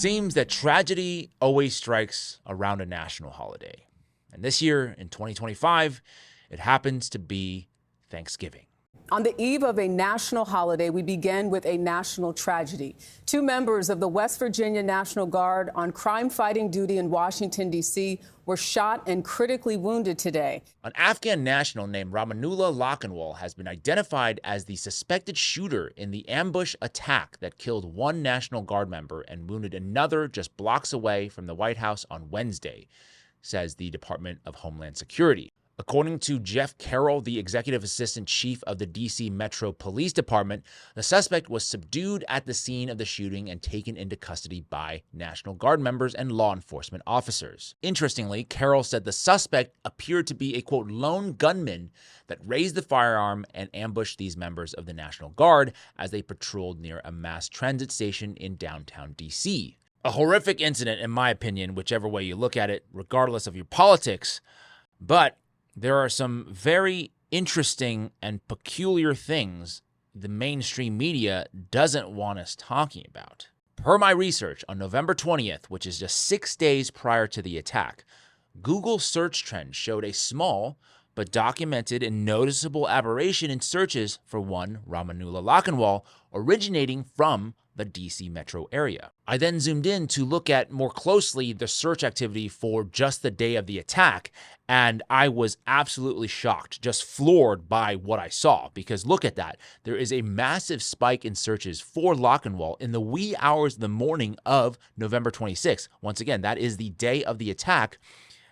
seems that tragedy always strikes around a national holiday. And this year, in 2025, it happens to be Thanksgiving. On the eve of a national holiday, we begin with a national tragedy. 2 members of the West Virginia National Guard on crime-fighting duty in Washington, D.C. were shot and critically wounded today. An Afghan national named Rahmanullah Lakanwal has been identified as the suspected shooter in the ambush attack that killed 1 National Guard member and wounded another just blocks away from the White House on Wednesday, says the Department of Homeland Security. According to Jeff Carroll, the executive assistant chief of the D.C. Metro Police Department, the suspect was subdued at the scene of the shooting and taken into custody by National Guard members and law enforcement officers. Interestingly, Carroll said the suspect appeared to be a, quote, lone gunman that raised the firearm and ambushed these members of the National Guard as they patrolled near a mass transit station in downtown D.C. A horrific incident, in my opinion, whichever way you look at it, regardless of your politics, but there are some very interesting and peculiar things the mainstream media doesn't want us talking about. Per my research, on November 20th, which is just 6 days prior to the attack, Google search trends showed a small but documented and noticeable aberration in searches for one Rahmanullah Lakanwal originating from the DC metro area. I then zoomed in to look at more closely the search activity for just the day of the attack, and I was absolutely shocked, just floored by what I saw, because look at that. There is a massive spike in searches for Lakanwal in the wee hours of the morning of November 26th. Once again, that is the day of the attack.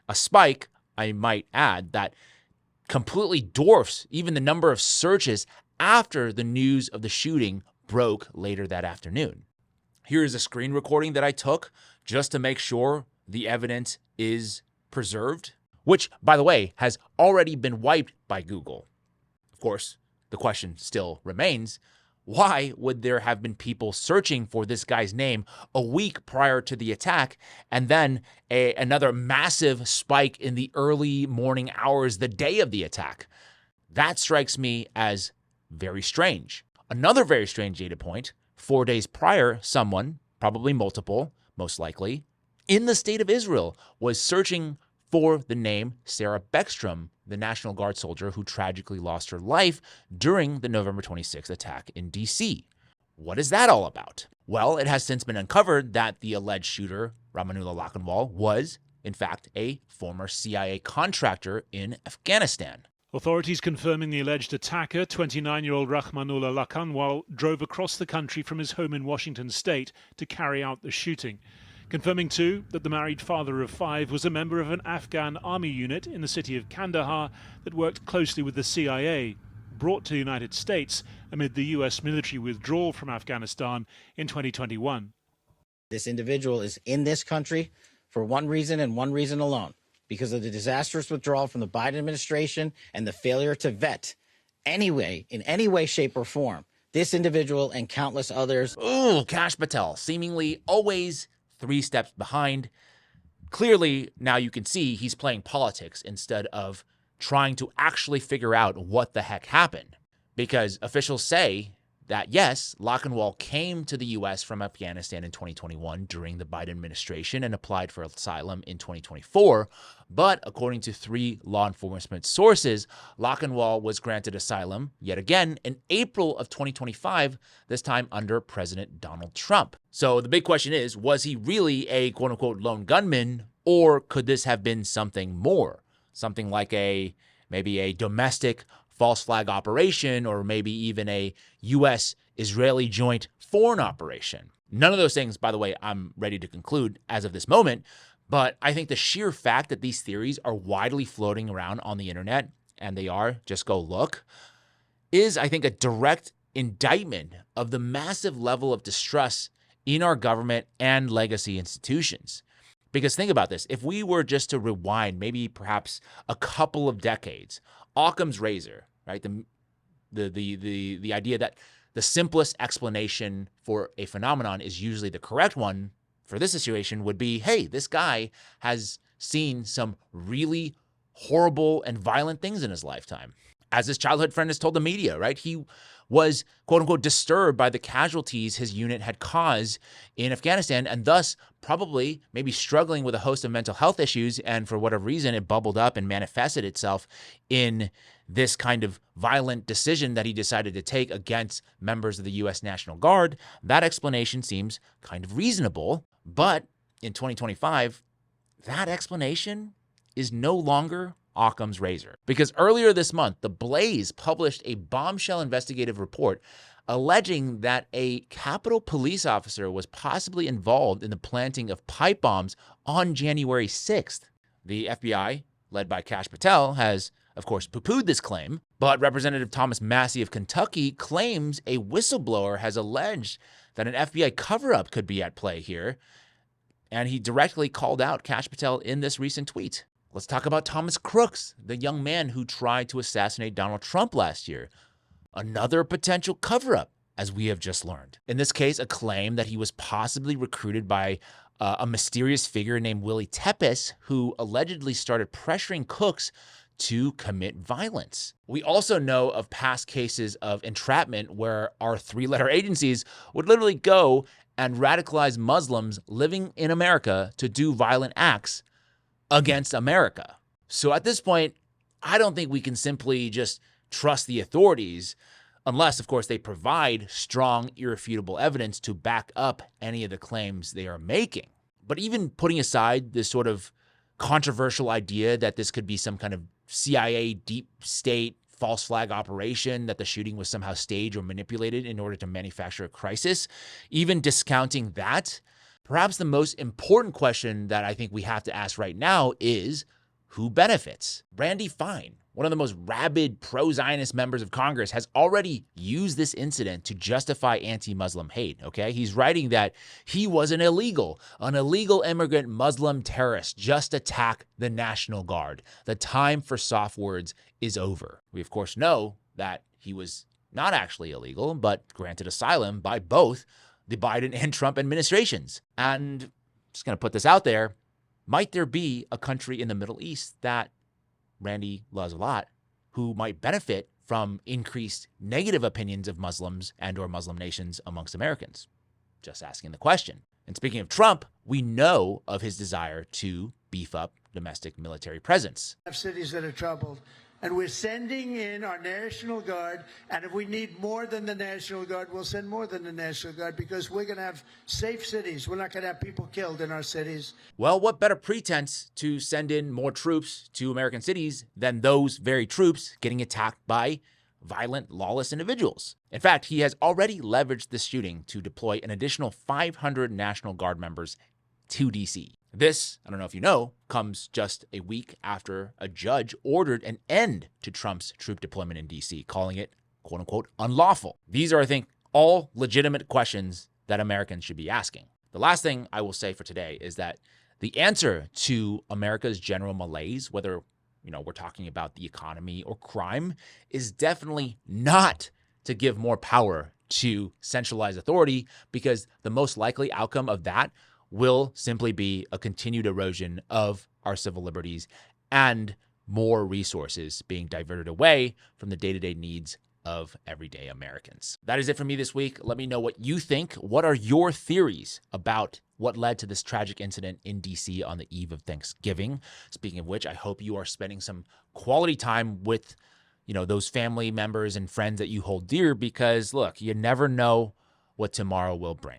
A spike, I might add, that completely dwarfs even the number of searches after the news of the shooting broke later that afternoon. Here is a screen recording that I took just to make sure the evidence is preserved, which, by the way, has already been wiped by Google. Of course, the question still remains, why would there have been people searching for this guy's name a week prior to the attack and then another massive spike in the early morning hours the day of the attack? That strikes me as very strange. Another very strange data point, 4 days prior, someone, probably multiple, most likely, in the state of Israel was searching for the name Sarah Beckstrom, the National Guard soldier who tragically lost her life during the November 26th attack in D.C. What is that all about? Well, it has since been uncovered that the alleged shooter, Rahmanullah Lakanwal, was, in fact, a former CIA contractor in Afghanistan. Authorities confirming the alleged attacker, 29-year-old Rahmanullah Lakanwal, drove across the country from his home in Washington state to carry out the shooting. Confirming, too, that the married father of 5 was a member of an Afghan army unit in the city of Kandahar that worked closely with the CIA, brought to the United States amid the U.S. military withdrawal from Afghanistan in 2021. This individual is in this country for one reason and one reason alone: because of the disastrous withdrawal from the Biden administration and the failure to vet in any way, shape, or form, this individual and countless others. Ooh, Kash Patel, seemingly always 3 steps behind. Clearly, now you can see he's playing politics instead of trying to actually figure out what the heck happened. Because officials say that, yes, Lakanwal came to the U.S. from Afghanistan in 2021 during the Biden administration and applied for asylum in 2024. But according to 3 law enforcement sources, Lakanwal was granted asylum yet again in April of 2025, this time under President Donald Trump. So the big question is, was he really a quote-unquote lone gunman, or could this have been something more? Something like maybe a domestic false flag operation, or maybe even a U.S.-Israeli joint foreign operation. None of those things, by the way, I'm ready to conclude as of this moment, but I think the sheer fact that these theories are widely floating around on the internet, and they are, just go look, is, I think, a direct indictment of the massive level of distrust in our government and legacy institutions. Because think about this, if we were just to rewind maybe perhaps a couple of decades, Occam's razor, right? The idea that the simplest explanation for a phenomenon is usually the correct one for this situation would be, hey, this guy has seen some really horrible and violent things in his lifetime. As his childhood friend has told the media, right? He was, quote unquote, disturbed by the casualties his unit had caused in Afghanistan, and thus probably maybe struggling with a host of mental health issues. And for whatever reason, it bubbled up and manifested itself in this kind of violent decision that he decided to take against members of the U.S. National Guard. That explanation seems kind of reasonable. But in 2025, that explanation is no longer Occam's razor. Because earlier this month, The Blaze published a bombshell investigative report alleging that a Capitol police officer was possibly involved in the planting of pipe bombs on January 6th. The FBI, led by Kash Patel, has, of course, poo-pooed this claim, but Representative Thomas Massie of Kentucky claims a whistleblower has alleged that an FBI cover-up could be at play here, and he directly called out Kash Patel in this recent tweet. Let's talk about Thomas Crooks, the young man who tried to assassinate Donald Trump last year. Another potential cover-up, as we have just learned. In this case, a claim that he was possibly recruited by a mysterious figure named Willie Tepes, who allegedly started pressuring Crooks to commit violence. We also know of past cases of entrapment where our three-letter agencies would literally go and radicalize Muslims living in America to do violent acts against America. So at this point, I don't think we can simply just trust the authorities unless, of course, they provide strong, irrefutable evidence to back up any of the claims they are making. But even putting aside this sort of controversial idea that this could be some kind of CIA deep state false flag operation, that the shooting was somehow staged or manipulated in order to manufacture a crisis, even discounting that, perhaps the most important question that I think we have to ask right now is, who benefits? Randy Fine, one of the most rabid pro-Zionist members of Congress, has already used this incident to justify anti-Muslim hate, okay? He's writing that he was an illegal immigrant Muslim terrorist, just attacked the National Guard. The time for soft words is over. We, of course, know that he was not actually illegal, but granted asylum by both the Biden and Trump administrations. And just going to put this out there, might there be a country in the Middle East that Randy loves a lot who might benefit from increased negative opinions of Muslims and or Muslim nations amongst Americans? Just asking the question. And speaking of Trump, we know of his desire to beef up domestic military presence. Cities that are troubled. And we're sending in our National Guard. And if we need more than the National Guard, we'll send more than the National Guard because we're going to have safe cities. We're not going to have people killed in our cities. Well, what better pretense to send in more troops to American cities than those very troops getting attacked by violent, lawless individuals? In fact, he has already leveraged this shooting to deploy an additional 500 National Guard members to D.C. This, I don't know if you know, comes just a week after a judge ordered an end to Trump's troop deployment in D.C., calling it, quote unquote, unlawful. These are, I think, all legitimate questions that Americans should be asking. The last thing I will say for today is that the answer to America's general malaise, whether we're talking about the economy or crime, is definitely not to give more power to centralized authority, because the most likely outcome of that will simply be a continued erosion of our civil liberties and more resources being diverted away from the day-to-day needs of everyday Americans. That is it for me this week. Let me know what you think. What are your theories about what led to this tragic incident in DC on the eve of Thanksgiving? Speaking of which, I hope you are spending some quality time with, those family members and friends that you hold dear, because look, you never know what tomorrow will bring.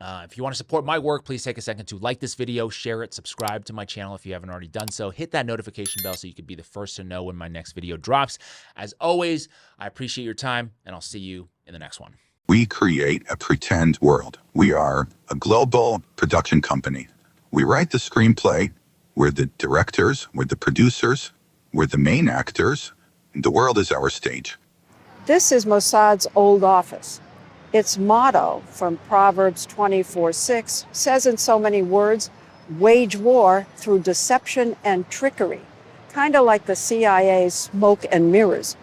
If you want to support my work, please take a second to like this video, share it, subscribe to my channel if you haven't already done so. Hit that notification bell so you can be the first to know when my next video drops. As always, I appreciate your time, and I'll see you in the next one. We create a pretend world. We are a global production company. We write the screenplay. We're the directors. We're the producers. We're the main actors. And the world is our stage. This is Mossad's old office. Its motto from Proverbs 24:6 says in so many words, wage war through deception and trickery, kind of like the CIA's smoke and mirrors.